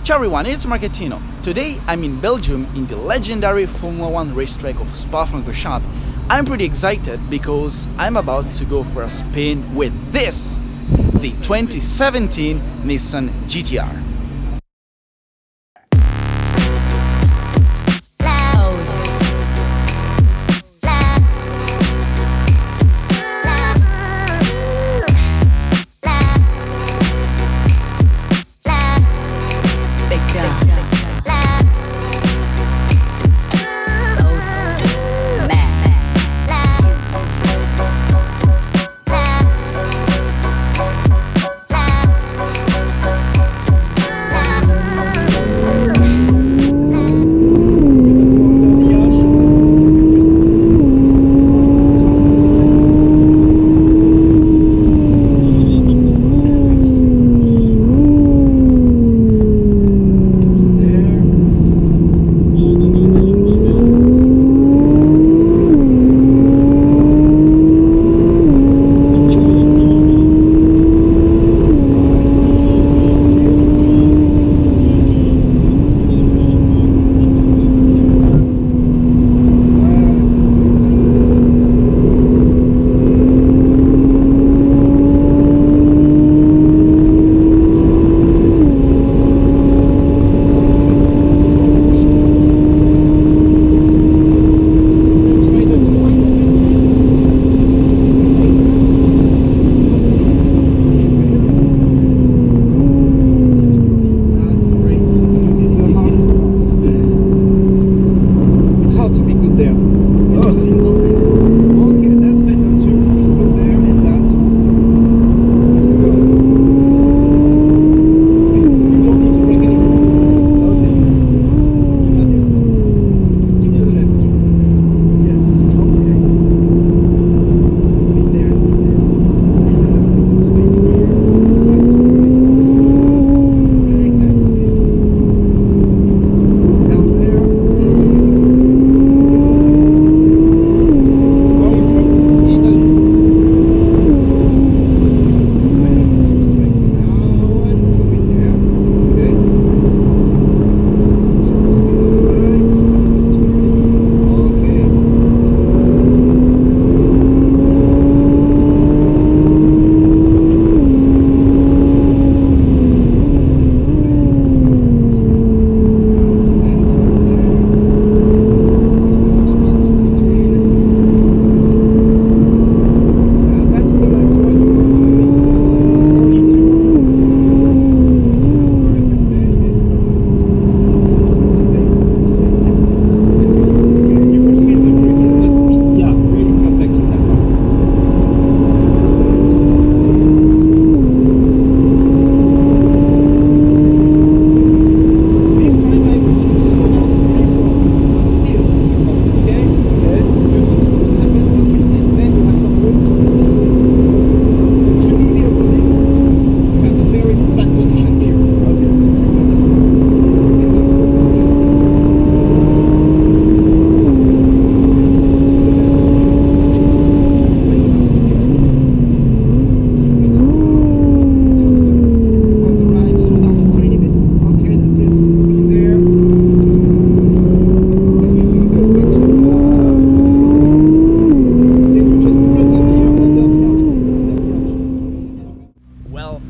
Ciao everyone, it's Marchettino. Today I'm in Belgium in the legendary Formula 1 racetrack of SPA-Francorchamps. I'm pretty excited because I'm about to go for a spin with this, the 2017 Nissan GT-R.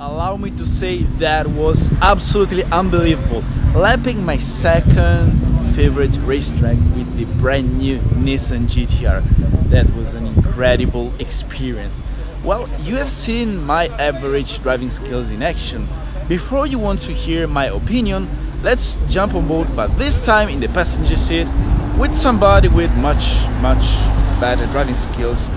Allow me to say that was absolutely unbelievable. Lapping my second favorite racetrack with the brand new Nissan GT-R. That was an incredible experience. Well, you have seen my average driving skills in action. Before you want to hear my opinion, let's jump on board, but this time in the passenger seat with somebody with much better driving skills.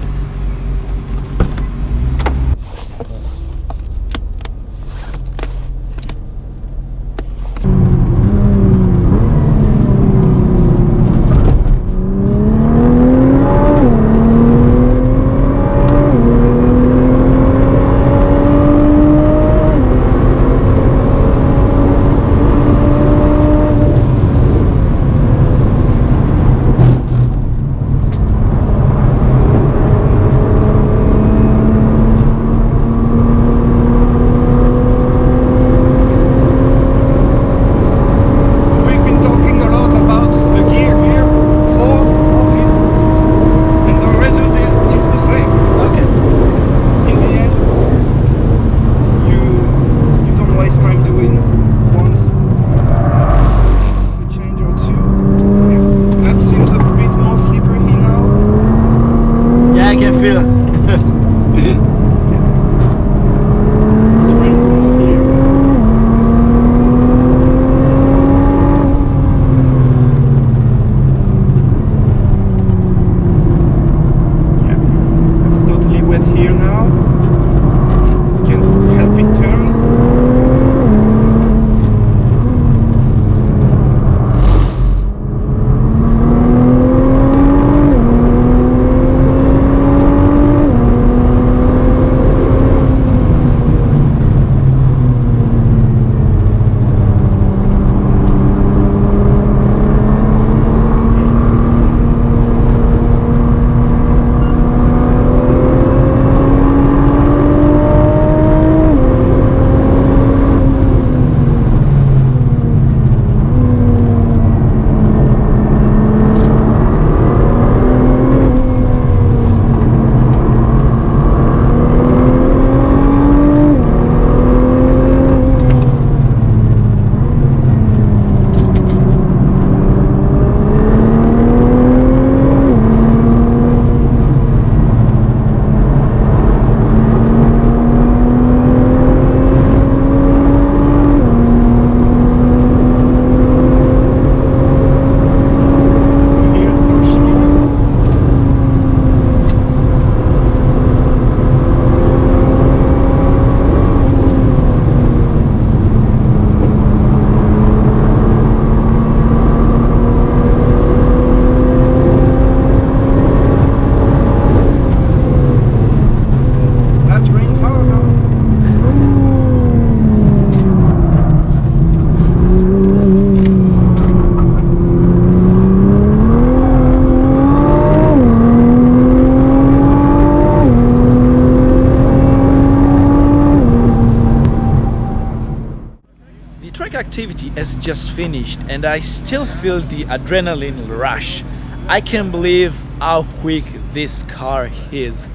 track activity has just finished and I still feel the adrenaline rush. I can't believe how quick this car is.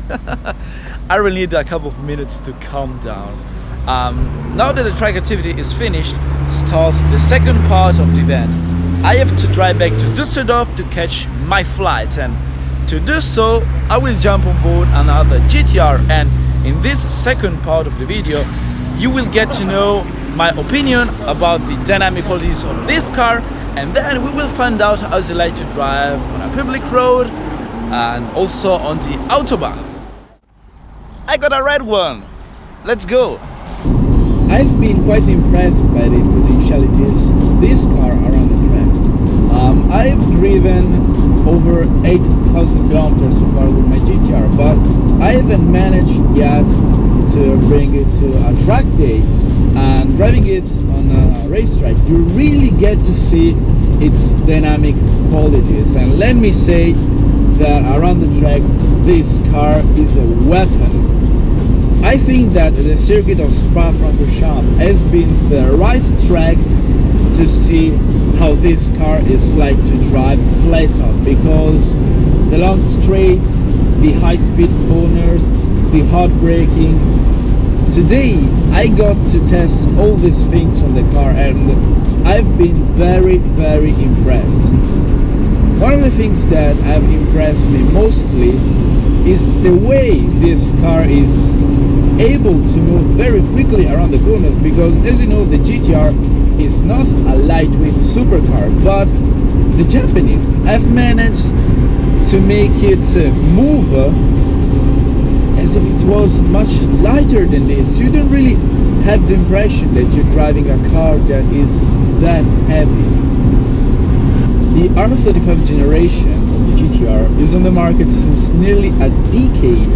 I really need a couple of minutes to calm down. Now that the track activity is finished, starts the second part of the event. I have to drive back to Düsseldorf to catch my flight, and to do so I will jump on board another GT-R, and in this second part of the video you will get to know my opinion about the dynamic qualities of this car, and then we will find out how it's like to drive on a public road and also on the autobahn. I got a red one! Let's go! I've been quite impressed by the potentialities of this car around the track. I've driven over 8,000 kilometers so far with my GT-R, but I haven't managed yet to bring it to a track day, and driving it on a racetrack you really get to see its dynamic qualities. And let me say that around the track this car is a weapon. I think that the circuit of SPA-Francorchamps has been the right track to see how this car is like to drive flat out, because the long straights, the high-speed corners, the hard braking. Today I got to test all these things on the car and I've been very impressed. One of the things that have impressed me mostly is the way this car is able to move very quickly around the corners, because as you know the GT-R is not a lightweight supercar, but the Japanese have managed to make it move as if it was much lighter than this. You don't really have the impression that you're driving a car that is that heavy. The R35 generation of the GT-R is on the market since nearly a decade,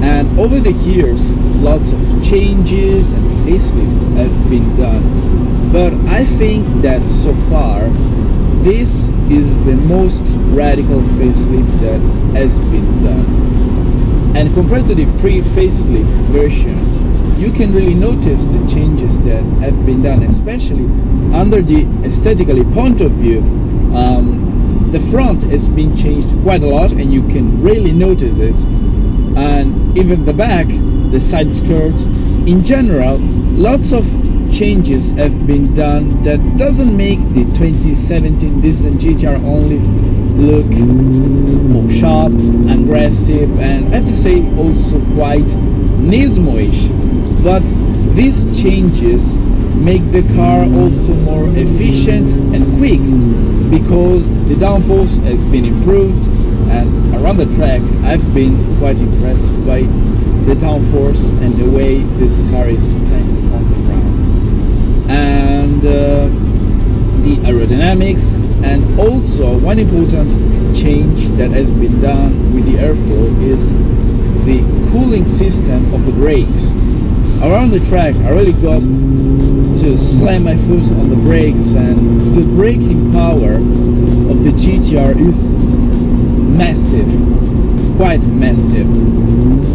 and over the years lots of changes and facelifts have been done. But I think that so far this is the most radical facelift that has been done. And compared to the pre-facelift version, you can really notice the changes that have been done, especially under the aesthetically point of view. The front has been changed quite a lot and you can really notice it, and even the back, the side skirt, in general lots of changes have been done that doesn't make the 2017 Nissan GT-R only look more sharp, aggressive, and I have to say also quite Nismo-ish, but these changes make the car also more efficient and quick, because the downforce has been improved, and around the track I've been quite impressed by the downforce and the way this car is planted on the ground, and the aerodynamics. And also one important change that has been done with the airflow is the cooling system of the brakes. Around the track I really got to slam my foot on the brakes, and the braking power of the GT-R is massive, quite massive.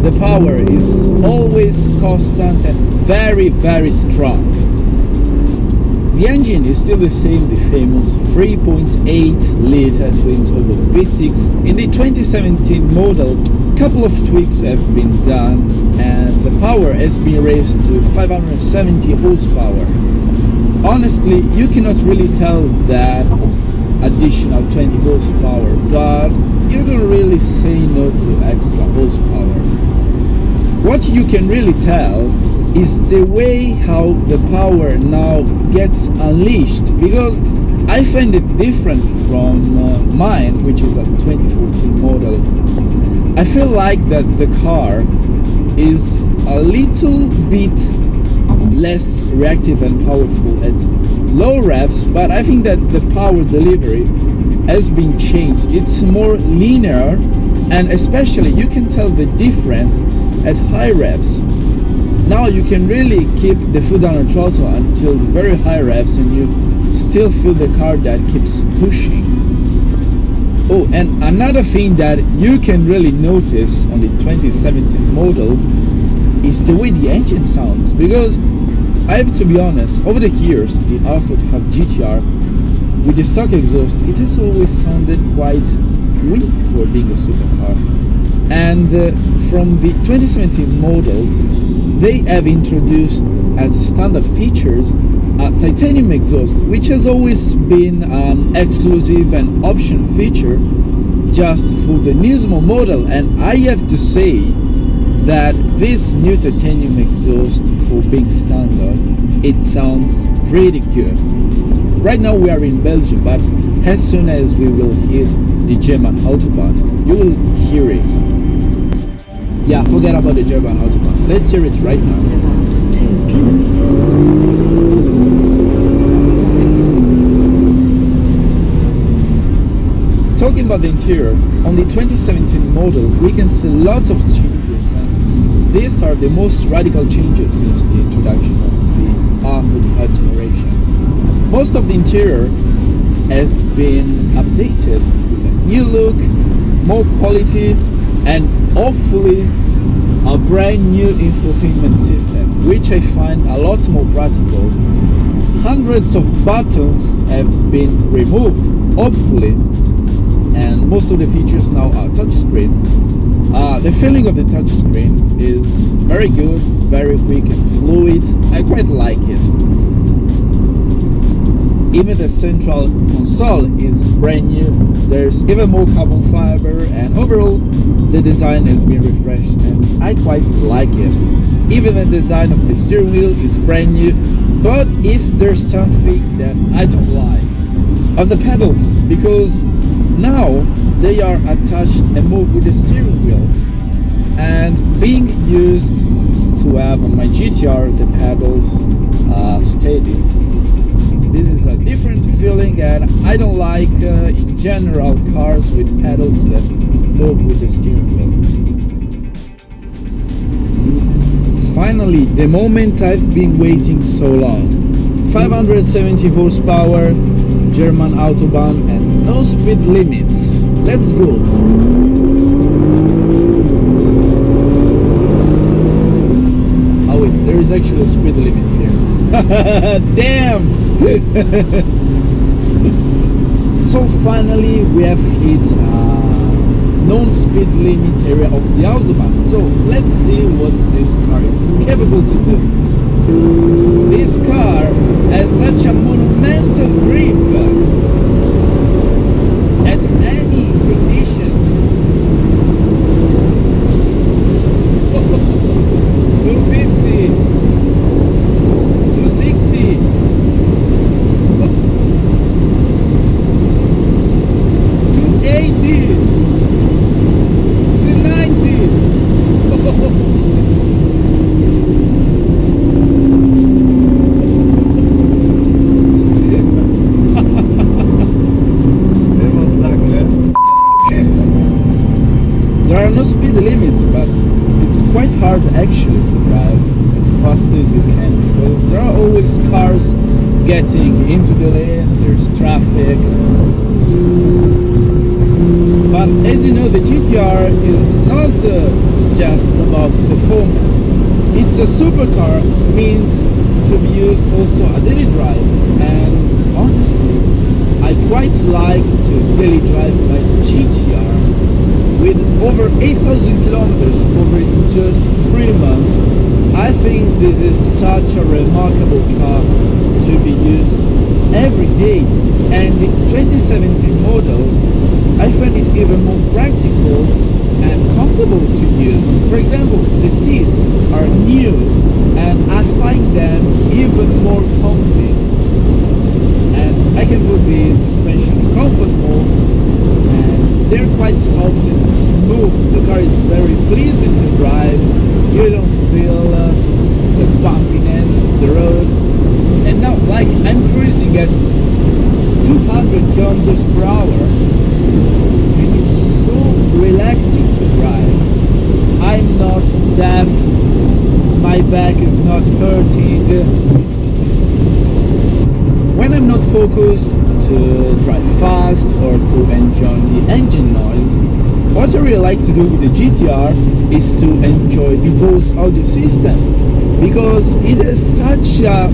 The power is always constant and very strong. The engine is still the same, the famous 3.8 liter twin-turbo V6. In the 2017 model, a couple of tweaks have been done and the power has been raised to 570 horsepower. Honestly, you cannot really tell that additional 20 horsepower, but you don't really say no to extra horsepower. What you can really tell is the way how the power now gets unleashed, because I find it different from mine, which is a 2014 model. I feel like that the car is a little bit less reactive and powerful at low revs, but I think that the power delivery has been changed. It's more linear, and especially you can tell the difference at high revs. Now you can really keep the foot down on throttle until very high revs and you still feel the car that keeps pushing. Oh, and another thing that you can really notice on the 2017 model is the way the engine sounds, because I have to be honest, over the years, the R35 GT-R with the stock exhaust, it has always sounded quite weak for being a supercar. And from the 2017 models, they have introduced as standard features a titanium exhaust, which has always been an exclusive and option feature just for the Nismo model. And I have to say that this new titanium exhaust for being standard, it sounds pretty good. Right now we are in Belgium, but as soon as we will hit the German autobahn, you will hear it. Yeah, forget about the German autobahn. Let's hear it right now. Talking about the interior, on the 2017 model we can see lots of changes, and these are the most radical changes since the introduction of the R35 generation. Most of the interior has been updated with a new look, more quality, and hopefully a brand new infotainment system, which I find a lot more practical. Hundreds of buttons have been removed, hopefully, and most of the features now are touchscreen. The feeling of the touchscreen is very good, very quick and fluid. I quite like it. Even the central console is brand new. There's even more carbon fiber, and overall the design has been refreshed and I quite like it. Even the design of the steering wheel is brand new, but if there's something that I don't like on the pedals, because now they are attached and moved with the steering wheel, and being used to have on my GT-R the pedals steady. This is a different feeling, and I don't like in general cars with pedals that move with the steering wheel. Finally, the moment I've been waiting so long. 570 horsepower, German autobahn, and no speed limits. Let's go! Oh wait, there is actually a speed limit here. Damn! So finally we have hit non-speed limit area of the autobahn. So let's see what this car is capable to do. This car has such a monumental grip at any conditions. 250, 260, 280, 290. There are no speed limits, but it's quite hard actually to drive as fast as you can, because there are always cars getting into the lane, there's traffic. But as you know, the GT-R is not just about performance. It's a supercar meant to be used also a daily drive, and honestly, I quite like to daily drive my GT-R. With over 8,000 kilometers covered in just 3 months, I think this is such a remarkable car to be used every day. And the 2017 model, I find it even more practical and comfortable to use. For example, the seats are new and I find them even more comfy. And I can put the suspension in comfort mode, and they're quite soft and smooth. The car is very pleasant to drive. You don't feel the bumpiness of the road. And now, like, I'm cruising at 200 kilometers per hour, and it's so relaxing to drive. I'm not deaf, my back is not hurting. When I'm not focused to drive fast or to enjoy the engine noise, What I really like to do with the GT-R is to enjoy the Bose audio system, because it has such a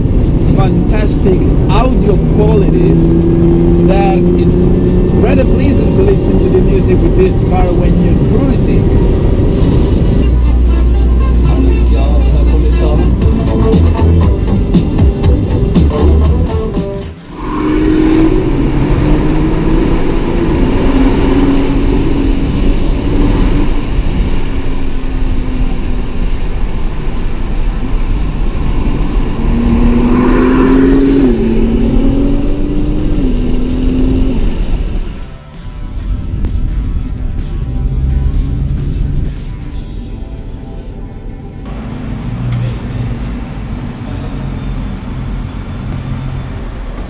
fantastic audio quality that it's rather pleasant to listen to the music with this car when you're cruising.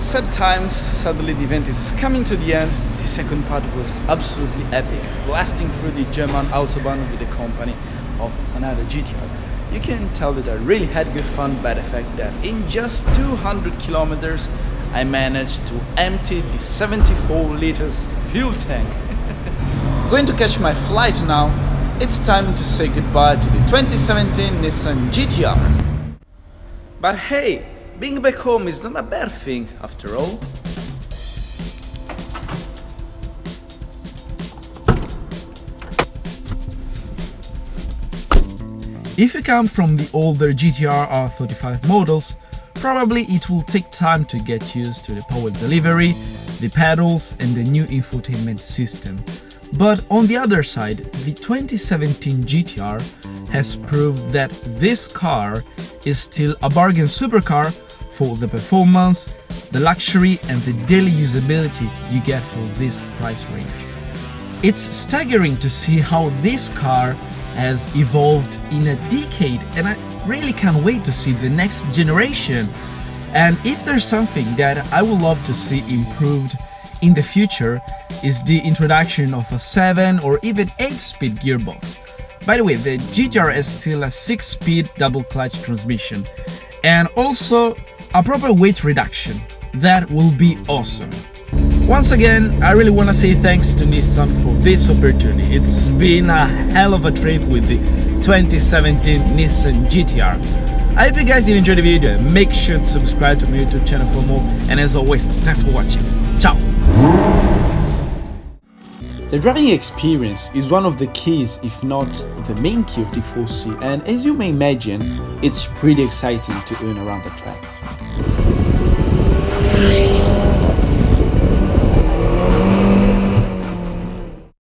Sad times, sadly the event is coming to the end. The second part was absolutely epic, blasting through the German autobahn with the company of another GT-R. You can tell that I really had good fun by the fact that in just 200 kilometers I managed to empty the 74 liters fuel tank. Going to catch my flight now. It's time to say goodbye to the 2017 Nissan GT-R. But hey, being back home is not a bad thing after all. If you come from the older GT-R R35 models, probably it will take time to get used to the power delivery, the pedals and the new infotainment system. But on the other side, the 2017 GT-R has proved that this car is still a bargain supercar for the performance, the luxury and the daily usability you get for this price range. It's staggering to see how this car has evolved in a decade, and I really can't wait to see the next generation. And if there's something that I would love to see improved in the future, is the introduction of a 7 or even 8-speed gearbox. By the way, the GT-R is still a 6-speed double clutch transmission, and also a proper weight reduction. That will be awesome. Once again, I really want to say thanks to Nissan for this opportunity. It's been a hell of a trip with the 2017 Nissan GT-R. I hope you guys did enjoy the video. Make sure to subscribe to my YouTube channel for more, and as always, thanks for watching. Ciao! The driving experience is one of the keys, if not the main key of the 4C, and as you may imagine, it's pretty exciting to earn around the track.